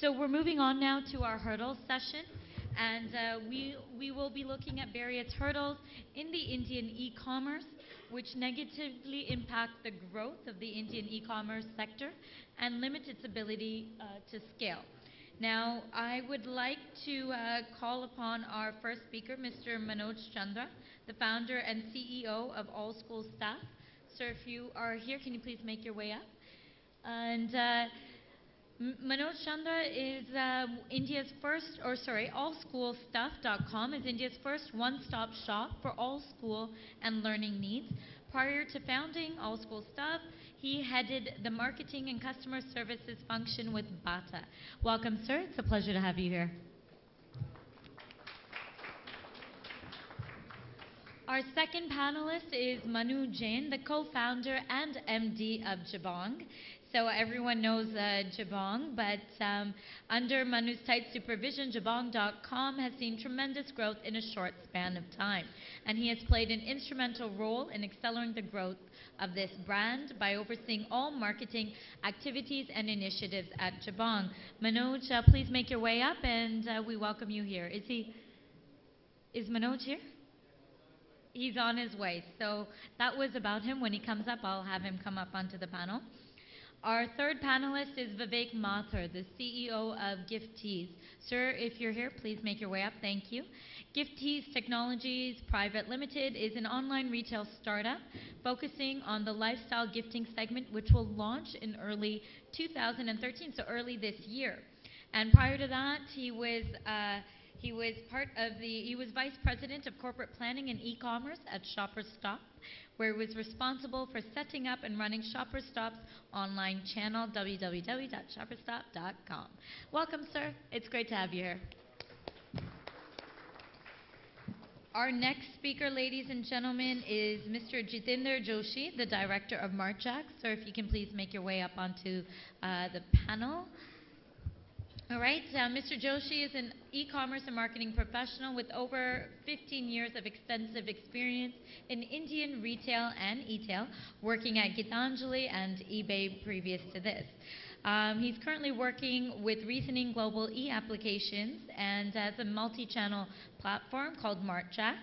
So we're moving on now to our hurdles session, and we will be looking at various hurdles in the Indian e-commerce, which negatively impact the growth of the Indian e-commerce sector and limit its ability to scale. Now, I would like to call upon our first speaker, Mr. Manoj Chandra, the founder and CEO of All School Staff. Sir, if you are here, can you please make your way up? And Manoj Chandra is India's first, or sorry, allschoolstuff.com is India's first one-stop shop for all school and learning needs. Prior to founding All School Stuff, he headed the marketing and customer services function with Bata. Welcome, sir. It's a pleasure to have you here. Our second panelist is Manu Jain, the co-founder and MD of Jabong. So everyone knows Jabong, but under Manu's tight supervision, Jabong.com has seen tremendous growth in a short span of time. And he has played an instrumental role in accelerating the growth of this brand by overseeing all marketing activities and initiatives at Jabong. Manoj, please make your way up, and we welcome you here. Is Manoj here? He's on his way. So that was about him. When he comes up, I'll have him come up onto the panel. Our third panelist is Vivek Mathur, the CEO of Giftees. Sir, if you're here, please make your way up. Thank you. Giftees Technologies Private Limited is an online retail startup focusing on the lifestyle gifting segment, which will launch in early 2013, so early this year. And prior to that, he was vice president of corporate planning and e-commerce at Shoppers Stop, where he was responsible for setting up and running Shoppers Stop's online channel, www.shopperstop.com. Welcome, sir. It's great to have you here. Our next speaker, ladies and gentlemen, is Mr. Jitinder Joshi, the director of MartJack. Sir, if you can please make your way up onto the panel. All right, Mr. Joshi is an e-commerce and marketing professional with over 15 years of extensive experience in Indian retail and e-tail, working at Gitanjali and eBay previous to this. He's currently working with Reasoning Global e-applications and as a multi-channel platform called MartJack,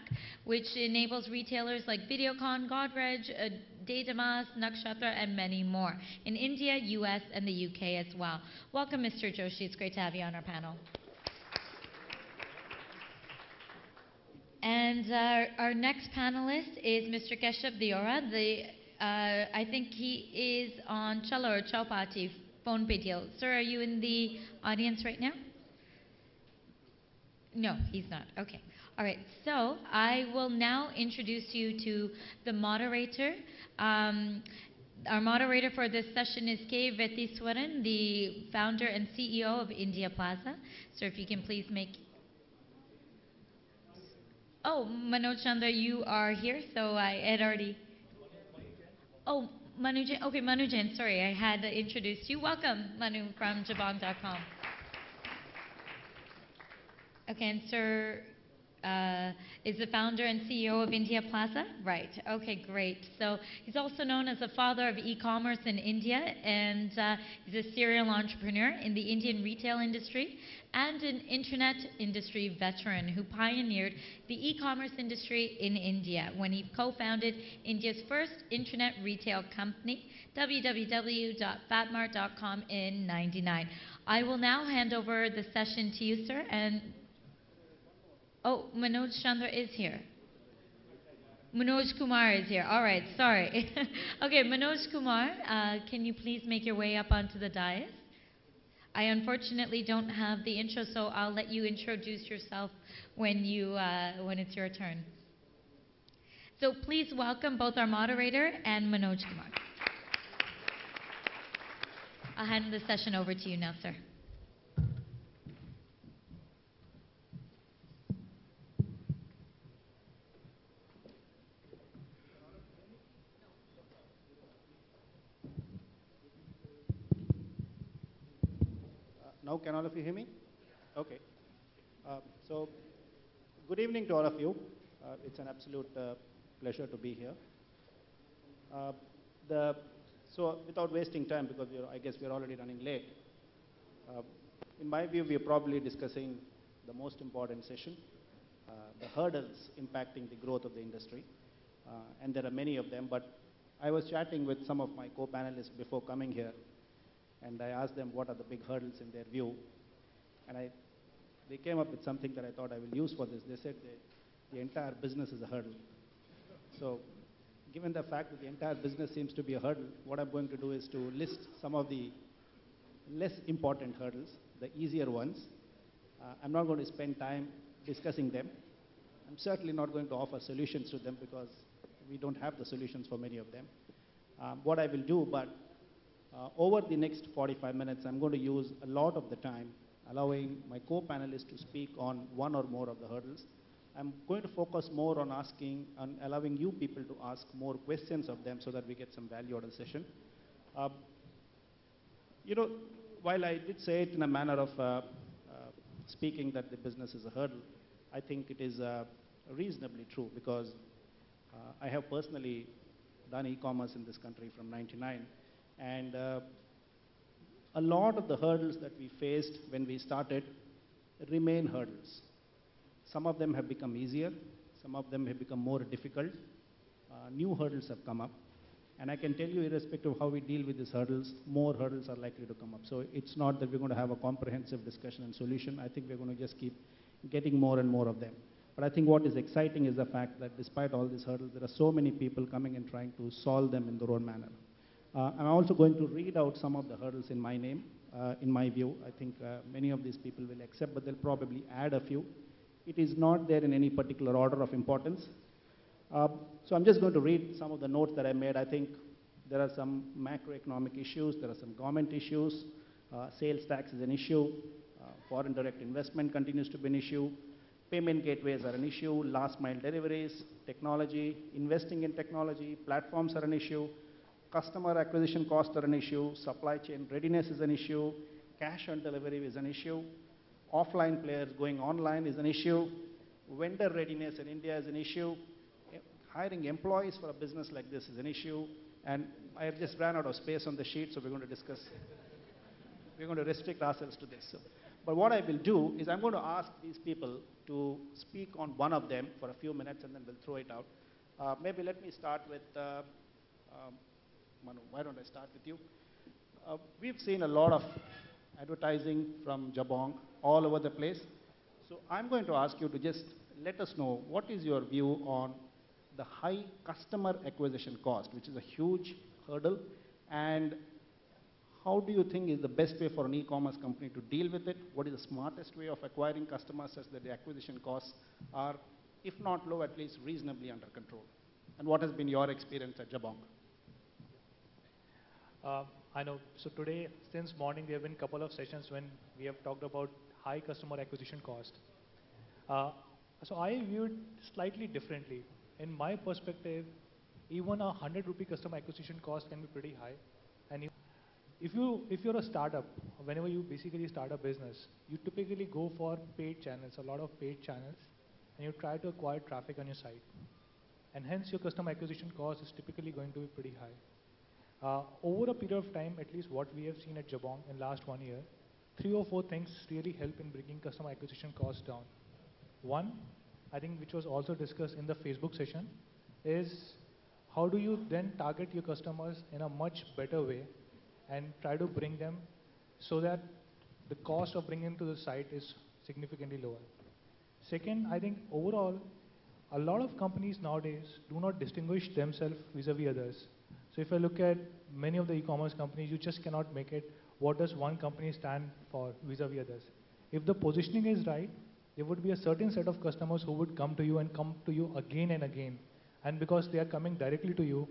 which enables retailers like Videocon, Godrej, Datamas, Nakshatra, and many more in India, US, and the UK as well. Welcome, Mr. Joshi. It's great to have you on our panel. And our next panelist is Mr. Keshav Diora. I think he is on Chalo or Chowpatty phone video. Sir, are you in the audience right now? No, he's not. Okay. All right. So I will now introduce you to the moderator. Our moderator for this session is K. Vetiswaran, the founder and CEO of India Plaza. Sir, if you can please make... Oh, Manoj Chandra, you are here, so I had already... Oh, Manu Jain. Okay, Manu Jain, sorry, I had introduced you. Welcome, Manu from Jabong.com. Okay, and sir is the founder and CEO of India Plaza? Right, okay, great. So he's also known as the father of e-commerce in India, and he's a serial entrepreneur in the Indian retail industry and an internet industry veteran who pioneered the e-commerce industry in India when he co-founded India's first internet retail company, www.fatmart.com in '99. I will now hand over the session to you, sir, and oh, Manoj Chandra is here. Manoj Kumar is here. All right, sorry. Okay, Manoj Kumar, can you please make your way up onto the dais? I unfortunately don't have the intro, so I'll let you introduce yourself when it's your turn. So please welcome both our moderator and Manoj Kumar. I'll hand the session over to you now, sir. Now, can all of you hear me? Okay. So, good evening to all of you. It's an absolute pleasure to be here. So, without wasting time, because I guess we're already running late, in my view, we are probably discussing the most important session, the hurdles impacting the growth of the industry. And there are many of them, but I was chatting with some of my co-panelists before coming here, and I asked them what are the big hurdles in their view. And they came up with something that I thought I will use for this. They said the entire business is a hurdle. So given the fact that the entire business seems to be a hurdle, what I'm going to do is to list some of the less important hurdles, the easier ones. I'm not going to spend time discussing them. I'm certainly not going to offer solutions to them because we don't have the solutions for many of them. What I will do, but over the next 45 minutes, I'm going to use a lot of the time allowing my co-panelists to speak on one or more of the hurdles. I'm going to focus more on allowing you people to ask more questions of them so that we get some value out of the session. You know, while I did say it in a manner of speaking that the business is a hurdle, I think it is reasonably true because I have personally done e-commerce in this country from '99, and a lot of the hurdles that we faced when we started remain hurdles. Some of them have become easier, some of them have become more difficult. New hurdles have come up, and I can tell you, irrespective of how we deal with these hurdles, more hurdles are likely to come up. So it's not that we're going to have a comprehensive discussion and solution. I think we're going to just keep getting more and more of them. But I think what is exciting is the fact that despite all these hurdles, there are so many people coming and trying to solve them in their own manner. I'm also going to read out some of the hurdles in my name, in my view. I think many of these people will accept, but they'll probably add a few. It is not there in any particular order of importance. So I'm just going to read some of the notes that I made. I think there are some macroeconomic issues, there are some government issues, sales tax is an issue, foreign direct investment continues to be an issue, payment gateways are an issue, last mile deliveries, technology, investing in technology, platforms are an issue, customer acquisition costs are an issue, supply chain readiness is an issue, cash on delivery is an issue, offline players going online is an issue, vendor readiness in India is an issue, hiring employees for a business like this is an issue, and I have just ran out of space on the sheet, so we're going to restrict ourselves to this. So, but what I will do is I'm going to ask these people to speak on one of them for a few minutes, and then we'll throw it out. Maybe let me start with Manu. Why don't I start with you? We've seen a lot of advertising from Jabong all over the place. So I'm going to ask you to just let us know what is your view on the high customer acquisition cost, which is a huge hurdle, and how do you think is the best way for an e-commerce company to deal with it? What is the smartest way of acquiring customers such that the acquisition costs are, if not low, at least reasonably under control? And what has been your experience at Jabong? I know. So today, since morning, there have been a couple of sessions when we have talked about high customer acquisition cost. So I view it slightly differently. In my perspective, even a 100 rupee customer acquisition cost can be pretty high. And if you're a startup, whenever you basically start a business, you typically go for paid channels, a lot of paid channels, and you try to acquire traffic on your site. And hence, your customer acquisition cost is typically going to be pretty high. Over a period of time, at least what we have seen at Jabong in last 1 year, 3 or 4 things really help in bringing customer acquisition costs down. One, I think which was also discussed in the Facebook session, is how do you then target your customers in a much better way and try to bring them so that the cost of bringing them to the site is significantly lower. Second, I think overall, a lot of companies nowadays do not distinguish themselves vis-a-vis others. So if I look at many of the e-commerce companies, you just cannot make it what does one company stand for vis-a-vis others. If the positioning is right, there would be a certain set of customers who would come to you and come to you again and again. And because they are coming directly to you,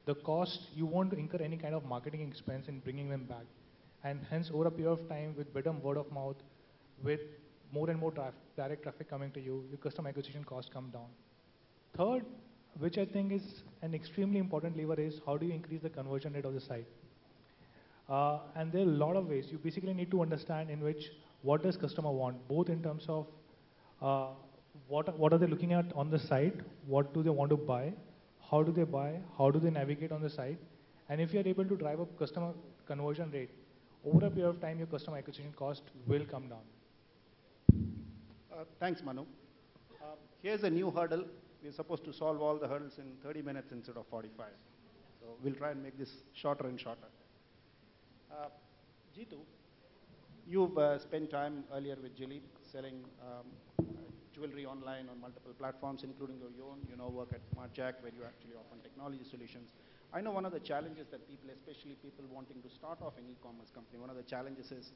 the cost, you won't incur any kind of marketing expense in bringing them back. And hence, over a period of time, with better word of mouth, with more and more direct traffic coming to you, your customer acquisition costs come down. Third, which I think is an extremely important lever, is how do you increase the conversion rate of the site? And there are a lot of ways. You basically need to understand in which what does customer want, both in terms of what are they looking at on the site, what do they want to buy, how do they navigate on the site, and if you are able to drive up customer conversion rate, over a period of time, your customer acquisition cost will come down? Thanks, Manu. Here's a new hurdle. We're supposed to solve all the hurdles in 30 minutes instead of 45. So we'll try and make this shorter and shorter. Jeetu, you've spent time earlier with Jilly selling jewelry online on multiple platforms, including your own. You now work at Marjack, where you actually offer technology solutions. I know one of the challenges that people, especially people wanting to start off an e-commerce company, one of the challenges is,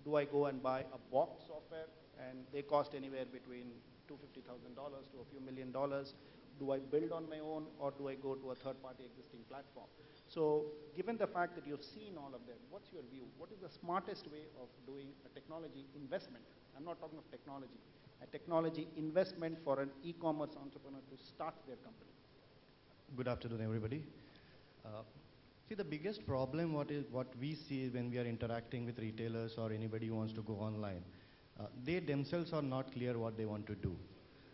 do I go and buy a box software and they cost anywhere between $250,000 to a few $1,000,000? Do I build on my own, or do I go to a third-party existing platform? So given the fact that you've seen all of them, what's your view? What is the smartest way of doing a technology investment? I'm not talking of technology. A technology investment for an e-commerce entrepreneur to start their company. Good afternoon, everybody. See, the biggest problem what we see when we are interacting with retailers or anybody who wants to go online, they themselves are not clear what they want to do.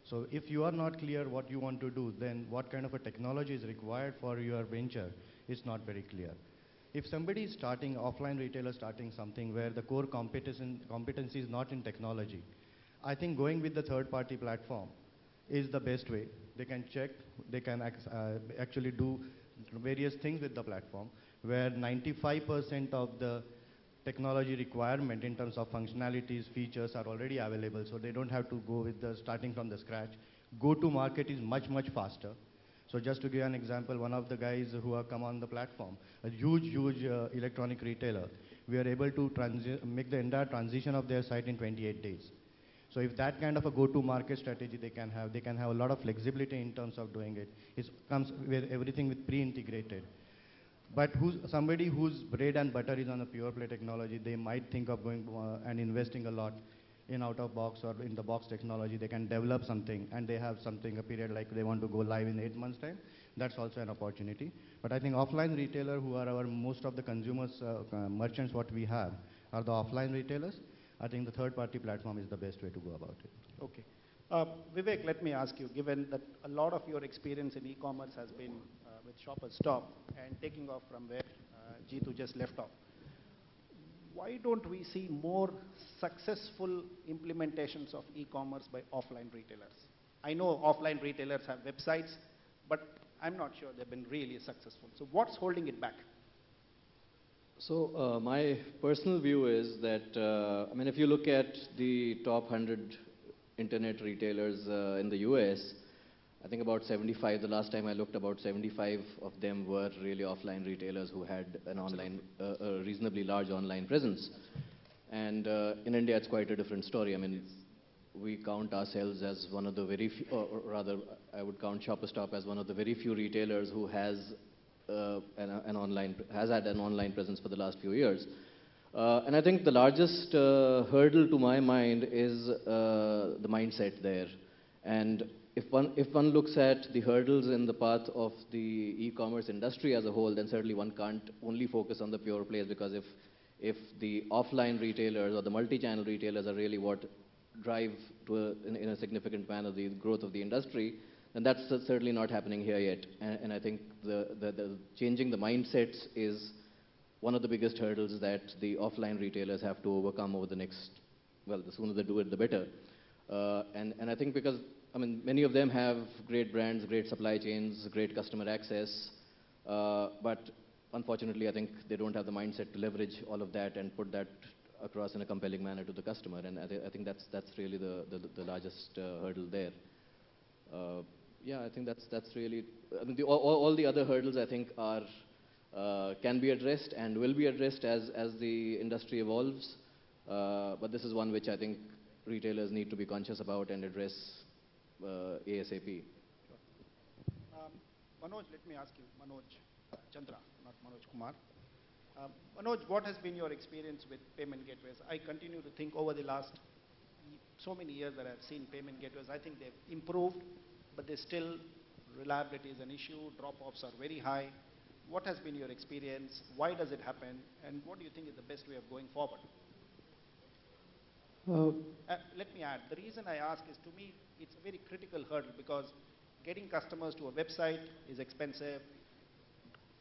So if you are not clear what you want to do, then what kind of a technology is required for your venture is not very clear. If somebody is starting, offline retailer starting something where the core competency is not in technology, I think going with the third-party platform is the best way. They can check, they can actually do various things with the platform, where 95% of the technology requirement in terms of functionalities, features are already available, so they don't have to go with the starting from the scratch. Go to market is much, much faster. So just to give an example, one of the guys who have come on the platform, a huge electronic retailer, we are able to make the entire transition of their site in 28 days. So if that kind of a go-to-market strategy they can have a lot of flexibility in terms of doing it. It comes with everything with pre-integrated. But somebody whose bread and butter is on a pure play technology, they might think of going and investing a lot in out-of-box or in the box technology. They can develop something, and they have something, a period like they want to go live in 8 months' time. That's also an opportunity. But I think offline retailer, who are most of the consumers, merchants what we have, are the offline retailers. I think the third-party platform is the best way to go about it. Okay. Vivek, let me ask you, given that a lot of your experience in e-commerce has been with Shoppers Stop and taking off from where Jeetu just left off, why don't we see more successful implementations of e-commerce by offline retailers? I know offline retailers have websites, but I'm not sure they've been really successful. So what's holding it back? So my personal view is that, I mean, if you look at the top 100 internet retailers in the US, I think about 75, the last time I looked, about 75 of them were really offline retailers who had an online, a reasonably large online presence. And in India, it's quite a different story. I mean, we count ourselves as one of the very few, or rather, I would count Shoppers Stop as one of the very few retailers who has had an online presence for the last few years. And I think the largest hurdle to my mind is the mindset there. And if one looks at the hurdles in the path of the e-commerce industry as a whole, then certainly one can't only focus on the pure plays, because if the offline retailers or the multi-channel retailers are really what drive in a significant manner the growth of the industry, then that's certainly not happening here yet. And I think the changing the mindsets is one of the biggest hurdles that the offline retailers have to overcome over the next, well, the sooner they do it, the better. And I think because, I mean, many of them have great brands, great supply chains, great customer access, but unfortunately, I think they don't have the mindset to leverage all of that and put that across in a compelling manner to the customer. And I think that's really the largest hurdle there. Yeah, I think that's really, I mean, all the other hurdles I think are can be addressed and will be addressed as the industry evolves. But this is one which I think retailers need to be conscious about and address ASAP. Manoj, let me ask you, Manoj Chandra, not Manoj Kumar. Manoj, what has been your experience with payment gateways? I continue to think over the last so many years that I've seen payment gateways, I think they've improved, but there's still reliability is an issue, drop-offs are very high. What has been your experience? Why does it happen? And what do you think is the best way of going forward? Let me add, the reason I ask is, to me, it's a very critical hurdle, because getting customers to a website is expensive.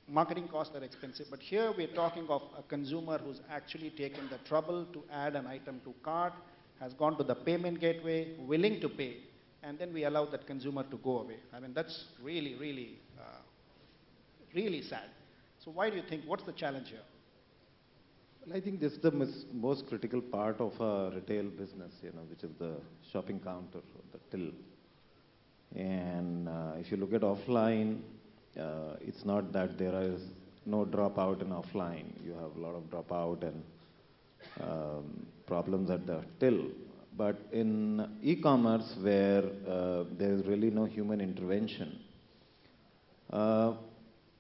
marketing costs are expensive, but here we're talking of a consumer who's actually taken the trouble to add an item to cart, has gone to the payment gateway, willing to pay, and then we allow that consumer to go away. I mean, that's really, really, really sad. So why do you think, what's the challenge here? Well, I think this is the most critical part of a retail business, which is the shopping counter, or the till. And if you look at offline, it's not that there is no dropout in offline. You have a lot of dropout and problems at the till. But in e-commerce, where there is really no human intervention,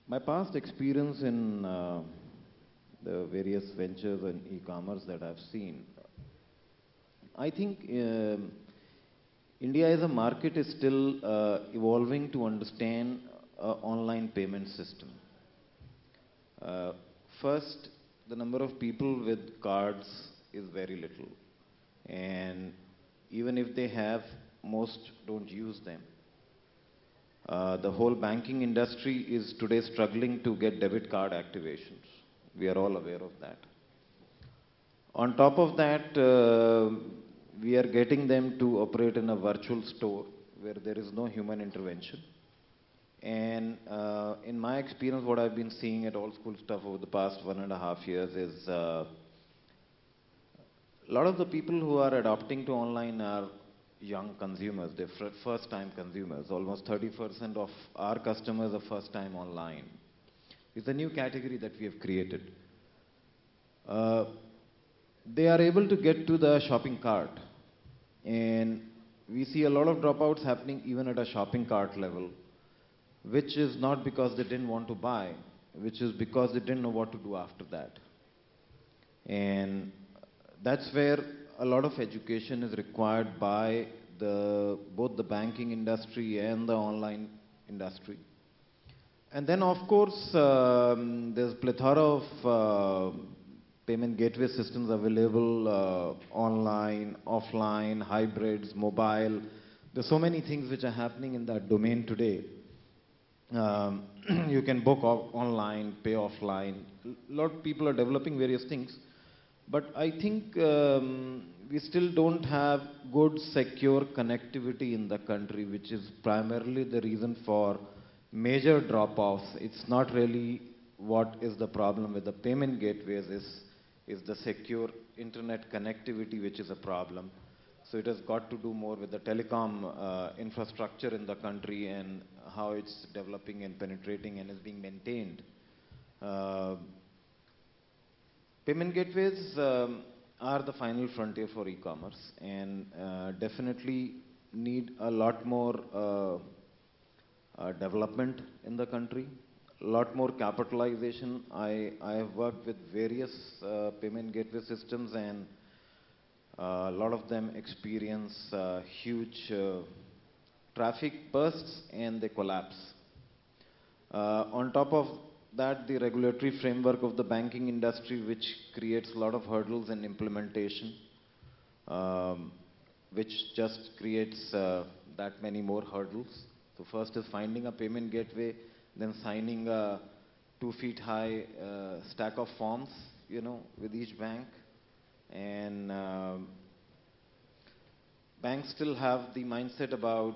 my past experience in the various ventures in e-commerce that I've seen, I think India as a market is still evolving to understand online payment system. First, the number of people with cards is very little, and even if they have, most don't use them. The whole banking industry is today struggling to get debit card activations. We are all aware of that. On top of that, we are getting them to operate in a virtual store where there is no human intervention. And in my experience, what I've been seeing at All School Stuff over the past 1.5 years is a lot of the people who are adopting to online are young consumers. They're first-time consumers. Almost 30% of our customers are first-time online. It's a new category that we have created. They are able to get to the shopping cart, and we see a lot of dropouts happening even at a shopping cart level, which is not because they didn't want to buy, which is because they didn't know what to do after that. And that's where a lot of education is required by both the banking industry and the online industry. And then, of course, there's plethora of payment gateway systems available, online, offline, hybrids, mobile. There's so many things which are happening in that domain today. You can book online, pay offline. A lot of people are developing various things. But I think we still don't have good, secure connectivity in the country, which is primarily the reason for major drop-offs. It's not really what is the problem with the payment gateways, is the secure internet connectivity which is a problem. So it has got to do more with the telecom infrastructure in the country and how it's developing and penetrating and is being maintained. Payment gateways are the final frontier for e-commerce, and definitely need a lot more development in the country, a lot more capitalization. I have worked with various payment gateway systems, and a lot of them experience huge traffic bursts and they collapse. On top of that, the regulatory framework of the banking industry, which creates a lot of hurdles in implementation, which just creates that many more hurdles. So first is finding a payment gateway, then signing a 2 feet high stack of forms, with each bank. And banks still have the mindset about,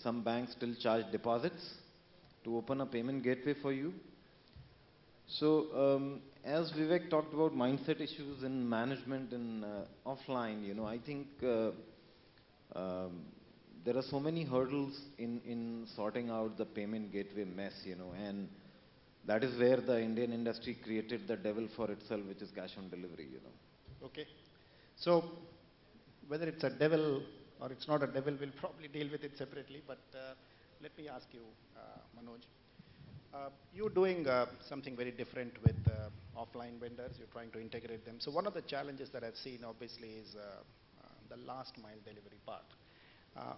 some banks still charge deposits to open a payment gateway for you. So as Vivek talked about mindset issues in management and offline, I think there are so many hurdles in sorting out the payment gateway mess, and that is where the Indian industry created the devil for itself, which is cash on delivery, Okay. So whether it's a devil or it's not a devil, we'll probably deal with it separately, but let me ask you, Manoj. You're doing something very different with offline vendors. You're trying to integrate them. So one of the challenges that I've seen, obviously, is the last mile delivery part.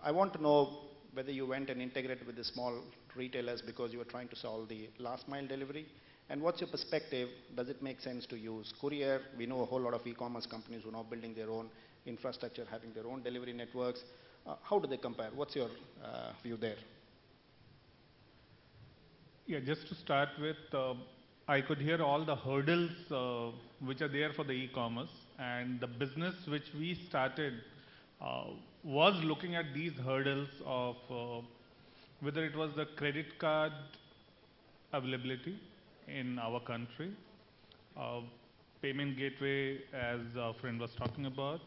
I want to know whether you went and integrated with the small retailers because you were trying to solve the last mile delivery. And what's your perspective? Does it make sense to use courier? We know a whole lot of e-commerce companies who are now building their own infrastructure, having their own delivery networks. How do they compare? What's your view there? Yeah, just to start with, I could hear all the hurdles which are there for the e-commerce, and the business which we started uh, was looking at these hurdles of whether it was the credit card availability in our country, uh, payment gateway as our friend was talking about.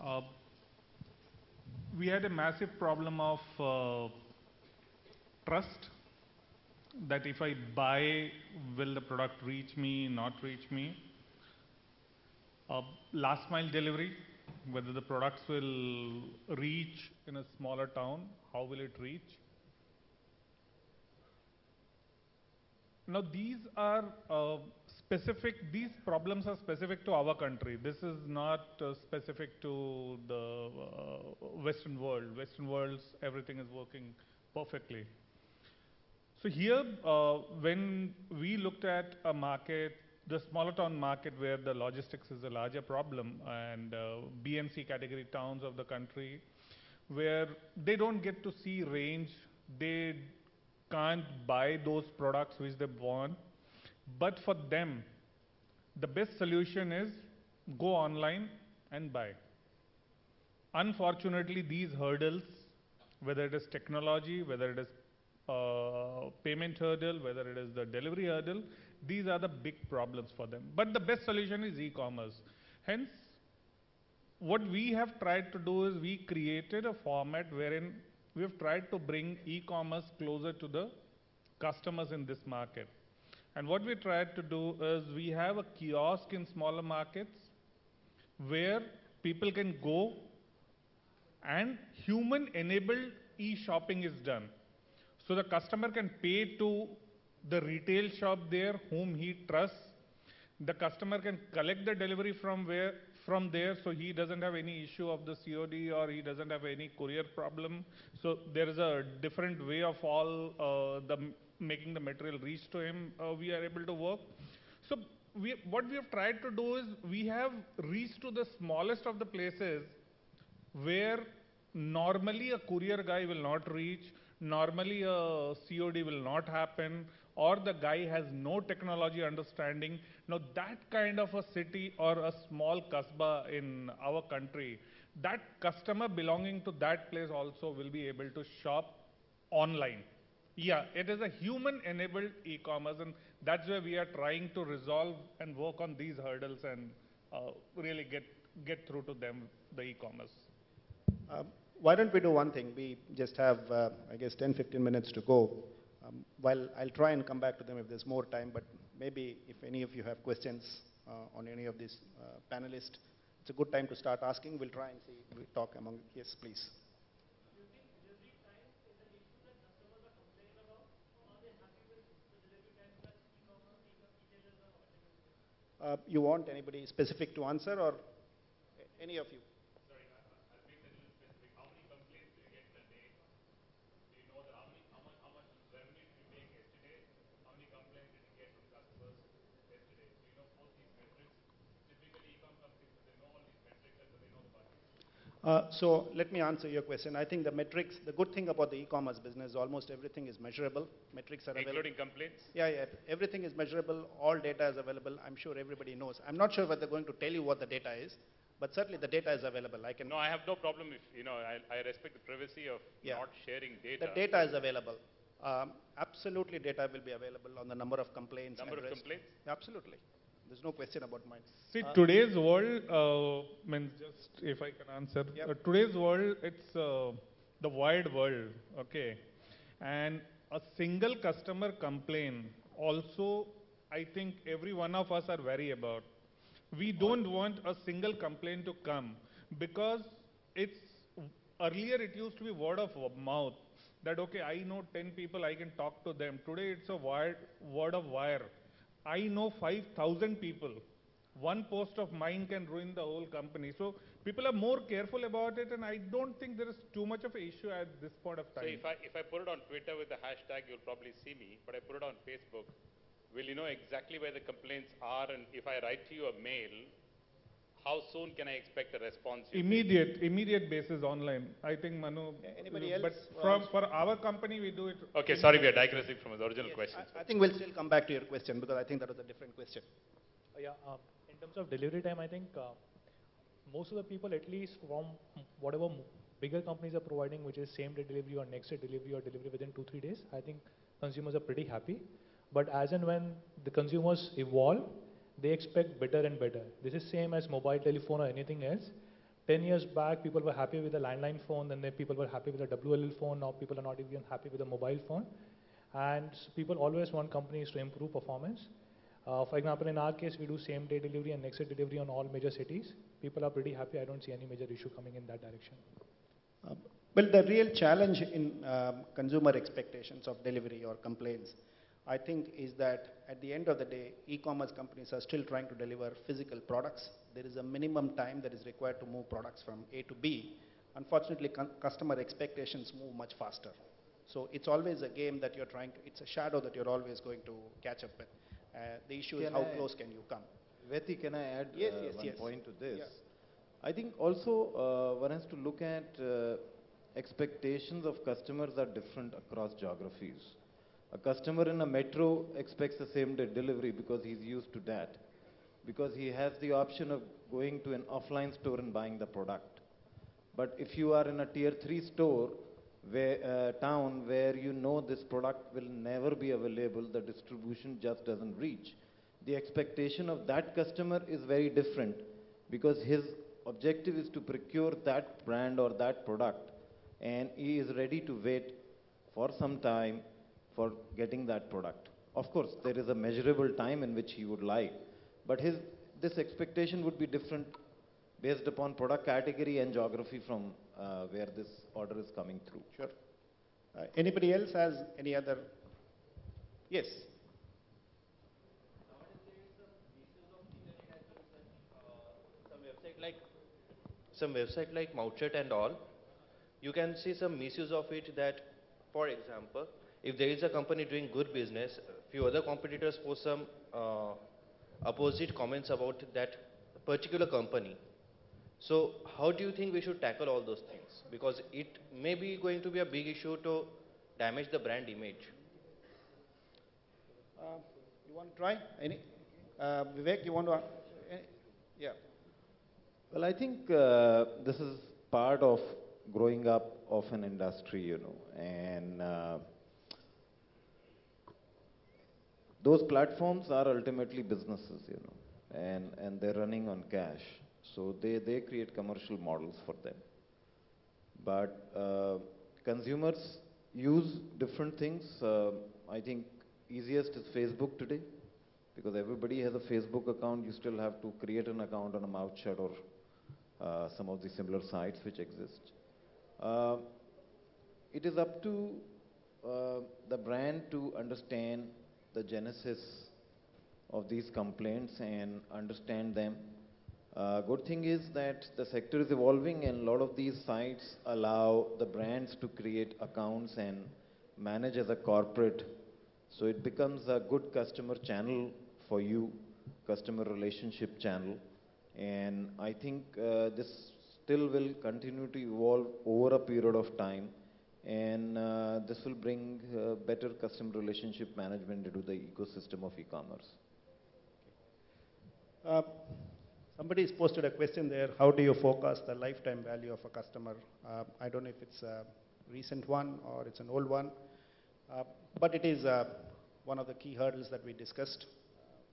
Uh, we had a massive problem of trust, that if I buy, will the product reach me, not reach me? Last mile delivery, whether the products will reach in a smaller town, how will it reach? Now these are these problems are specific to our country. This is not specific to the Western world. Western worlds, everything is working perfectly. So here, when we looked at a market, the smaller town market where the logistics is a larger problem, and B and C category towns of the country, where they don't get to see range, they can't buy those products which they want. But for them, the best solution is go online and buy. Unfortunately, these hurdles, whether it is technology, whether it is payment hurdle, whether it is the delivery hurdle, these are the big problems for them. But the best solution is e-commerce. Hence, what we have tried to do is we created a format wherein we have tried to bring e-commerce closer to the customers in this market. And what we tried to do is we have a kiosk in smaller markets where people can go and human-enabled e-shopping is done. So the customer can pay to the retail shop there whom he trusts. The customer can collect the delivery from there, so he doesn't have any issue of the COD, or he doesn't have any courier problem. So there is a different way of all making the material reach to him. We are able to work. So what we have tried to do is we have reached to the smallest of the places where normally a courier guy will not reach, normally a COD will not happen, or the guy has no technology understanding. Now that kind of a city or a small kasbah in our country, that customer belonging to that place also will be able to shop online. Yeah, it is a human-enabled e-commerce, and that's where we are trying to resolve and work on these hurdles and really get through to them, the e-commerce. Why don't we do one thing? We just have, I guess, 10, 15 minutes to go. While I'll try and come back to them if there's more time, but maybe if any of you have questions on any of these panelists, it's a good time to start asking. We'll try and see, we'll talk among, yes, please. You want anybody specific to answer, or any of you? Sorry, I'll make that a little specific. How many complaints do you get in a day? Do you know that how much revenue did you make yesterday? How many complaints did you get from customers yesterday? Do you know both these metrics? Typically, e-com companies, they know all these metrics, and so they know the buckets. So let me answer your question. I think the metrics, the good thing about the e-commerce business, almost everything is measurable. Metrics are available. Including complaints? Yeah, everything is measurable. All data is available. I'm sure everybody knows. I'm not sure whether they're going to tell you what the data is, but certainly the data is available. No, I have no problem if, I respect the privacy of not sharing data. The data is available. Absolutely, data will be available on the number of complaints. Number of complaints? Absolutely. There's no question about mine. See, today's world, just if I can answer, today's world, it's the wide world, okay? And a single customer complaint also, I think every one of us are wary about. We don't want a single complaint to come, because earlier it used to be word of mouth, that okay, I know 10 people, I can talk to them. Today it's a word of wire. I know 5,000 people. One post of mine can ruin the whole company. So people are more careful about it, and I don't think there is too much of an issue at this point of time. So if I put it on Twitter with the hashtag, you'll probably see me, but I put it on Facebook, will you know exactly where the complaints are? And if I write to you a mail, how soon can I expect a response? Immediate basis online. I think Manu. Anybody But else? for our company, we do it. Okay, sorry, we are digressing from the original question. I think we'll still come back to your question because I think that was a different question. In terms of delivery time, I think most of the people, at least from whatever bigger companies are providing, which is same day delivery or next day delivery or delivery within 2-3 days, I think consumers are pretty happy. But as and when the consumers evolve, they expect better and better. This is same as mobile telephone or anything else. 10 years back, people were happy with a landline phone, then people were happy with a WLL phone. Now people are not even happy with a mobile phone. And people always want companies to improve performance. For example, in our case, we do same day delivery and next day delivery on all major cities. People are pretty happy. I don't see any major issue coming in that direction. Well, the real challenge in consumer expectations of delivery or complaints, I think, is that at the end of the day, e-commerce companies are still trying to deliver physical products. There is a minimum time that is required to move products from A to B. Unfortunately, customer expectations move much faster. So it's always a game that you're trying to, it's a shadow that you're always going to catch up with. The issue is how close can you come? Veti, can I add one point to this? Yeah. I think also one has to look at expectations of customers are different across geographies. A customer in a metro expects the same day delivery because he's used to that, because he has the option of going to an offline store and buying the product. But if you are in a tier 3 store, town where you know this product will never be available, the distribution just doesn't reach. The expectation of that customer is very different because his objective is to procure that brand or that product, and he is ready to wait for some time for getting that product. Of course, there is a measurable time in which he would like, but this expectation would be different based upon product category and geography from where this order is coming through. Sure. Anybody else has any other? Yes. Some website like Mouthchat and all, you can see some misuse of it that, for example, if there is a company doing good business, few other competitors post some opposite comments about that particular company. So how do you think we should tackle all those things? Because it may be going to be a big issue to damage the brand image. You want to try? Any? Vivek, you want to? Yeah. Well, I think this is part of growing up of an industry, you know, and those platforms are ultimately businesses, you know, and they're running on cash. So they create commercial models for them. But consumers use different things. I think easiest is Facebook today, because everybody has a Facebook account. You still have to create an account on a Mouthchat or some of the similar sites which exist. It is up to the brand to understand the genesis of these complaints and understand them. Good thing is that the sector is evolving, and a lot of these sites allow the brands to create accounts and manage as a corporate. So it becomes a good customer channel for you, customer relationship channel. And I think this still will continue to evolve over a period of time, and this will bring better customer relationship management into the ecosystem of e-commerce. Somebody's posted a question there. How do you forecast the lifetime value of a customer? I don't know if it's a recent one or it's an old one, but it is one of the key hurdles that we discussed.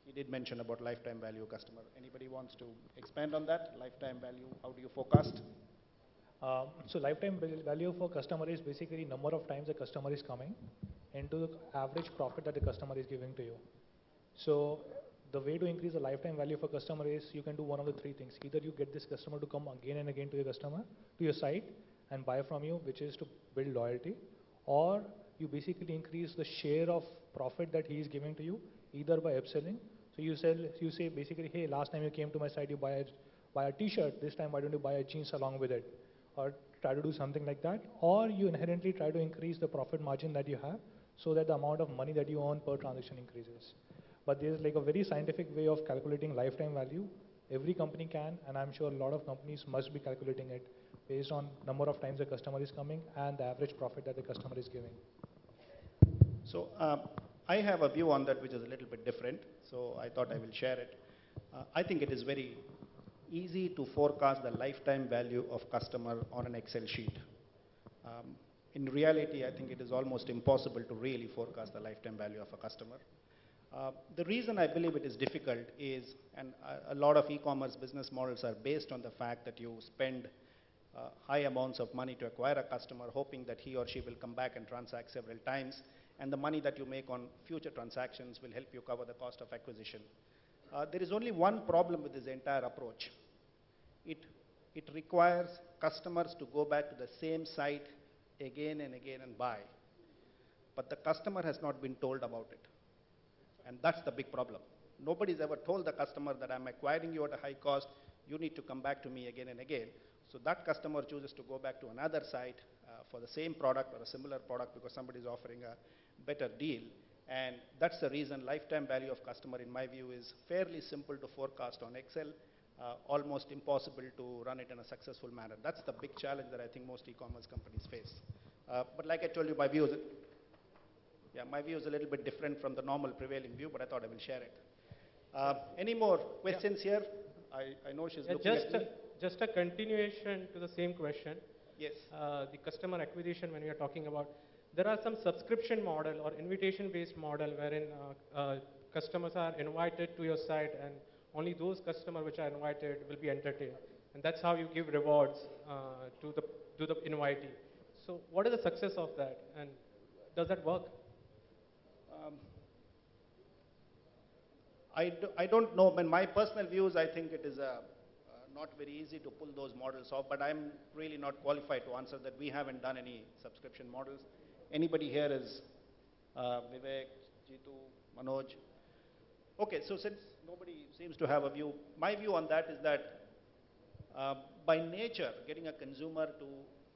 He did mention about lifetime value customer. Anybody wants to expand on that? Lifetime value, how do you forecast? So lifetime value for customer is basically number of times the customer is coming into the average profit that the customer is giving to you. So the way to increase the lifetime value for customer is you can do one of the three things. Either you get this customer to come again and again to your site and buy from you, which is to build loyalty, or you basically increase the share of profit that he is giving to you, either by upselling. So you say basically, hey, last time you came to my site, you buy a t-shirt. This time, why don't you buy a jeans along with it? Or try to do something like that. Or you inherently try to increase the profit margin that you have so that the amount of money that you earn per transaction increases. But there's like a very scientific way of calculating lifetime value. Every company can, and I'm sure a lot of companies must be calculating it based on number of times the customer is coming and the average profit that the customer is giving. So I have a view on that which is a little bit different, so I thought I will share it. I think it is very easy to forecast the lifetime value of customer on an Excel sheet. In reality, I think it is almost impossible to really forecast the lifetime value of a customer. The reason I believe it is difficult is, and a lot of e-commerce business models are based on the fact that you spend high amounts of money to acquire a customer, hoping that he or she will come back and transact several times, and the money that you make on future transactions will help you cover the cost of acquisition. There is only one problem with this entire approach. It requires customers to go back to the same site again and again and buy. But the customer has not been told about it. And that's the big problem. Nobody's ever told the customer that I'm acquiring you at a high cost, you need to come back to me again and again. So that customer chooses to go back to another site for the same product or a similar product because somebody is offering a better deal. And that's the reason lifetime value of customer, in my view, is fairly simple to forecast on Excel, almost impossible to run it in a successful manner. That's the big challenge that I think most e-commerce companies face. But like I told you, my view is a little bit different from the normal prevailing view, but I thought I will share it. Any more questions here? I know she's looking at me. Just a continuation to the same question. Yes. The customer acquisition, when we are talking about, there are some subscription model or invitation-based model wherein customers are invited to your site and only those customers which are invited will be entertained. And that's how you give rewards to the invitee. So what is the success of that, and does that work? I don't know, but my personal views, I think it is not very easy to pull those models off, but I'm really not qualified to answer that. We haven't done any subscription models. Anybody here is Vivek, Jitu, Manoj? Okay, so since nobody seems to have a view, my view on that is that by nature, getting a consumer to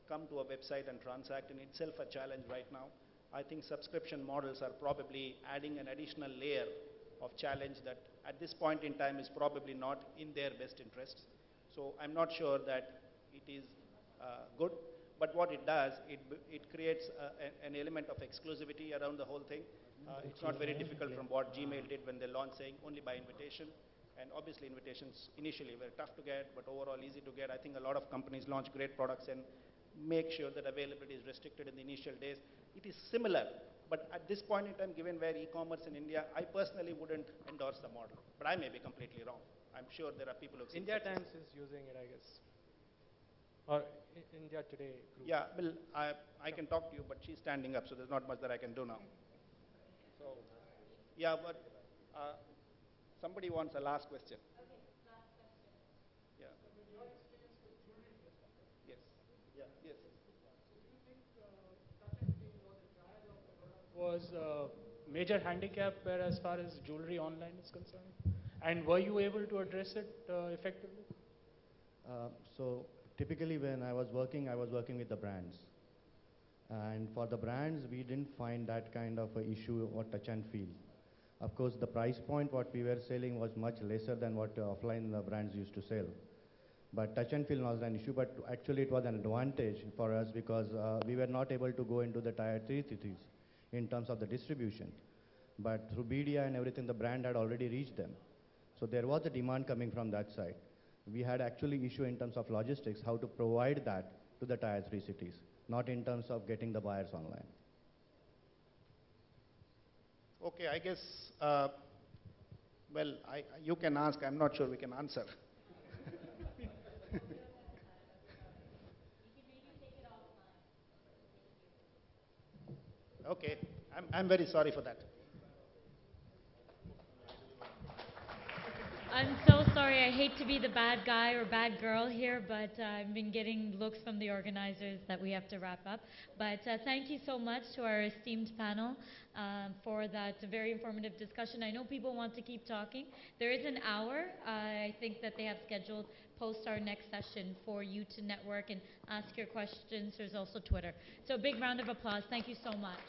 come to a website and transact in itself a challenge right now. I think subscription models are probably adding an additional layer of challenge that at this point in time is probably not in their best interests. So I'm not sure that it is good, but what it does, it creates an element of exclusivity around the whole thing. It's not very difficult from what Gmail did when they launched, saying only by invitation. And obviously invitations initially were tough to get, but overall easy to get. I think a lot of companies launch great products and make sure that availability is restricted in the initial days. It is similar, but at this point in time, given where e-commerce in India, I personally wouldn't endorse the model, but I may be completely wrong. I'm sure there are people who've seen India success. Times is using it, I guess. Or India Today group. Yeah, well, I can talk to you, but she's standing up, so there's not much that I can do now. So, yeah, but somebody wants a last question. Okay, last question. Yeah. Your experience with jewelry industry. Yes. Yeah. Yes. So do you think touch and feel or the trial of the product was a major handicap as far as jewelry online is concerned? And were you able to address it effectively? So typically when I was working with the brands. And for the brands, we didn't find that kind of a issue or touch and feel. Of course, the price point what we were selling was much lesser than what offline brands used to sell. But touch and feel was an issue, but actually it was an advantage for us because we were not able to go into the tier 3 cities in terms of the distribution. But through BDI and everything, the brand had already reached them. So there was a demand coming from that side. We had actually issue in terms of logistics, how to provide that to the tier 3 cities, not in terms of getting the buyers online. Okay, I guess, well, you can ask. I'm not sure we can answer. Okay, I'm very sorry for that. I'm so sorry. I hate to be the bad guy or bad girl here, but I've been getting looks from the organizers that we have to wrap up. But thank you so much to our esteemed panel for that very informative discussion. I know people want to keep talking. There is an hour, I think, that they have scheduled post our next session for you to network and ask your questions. There's also Twitter. So a big round of applause. Thank you so much.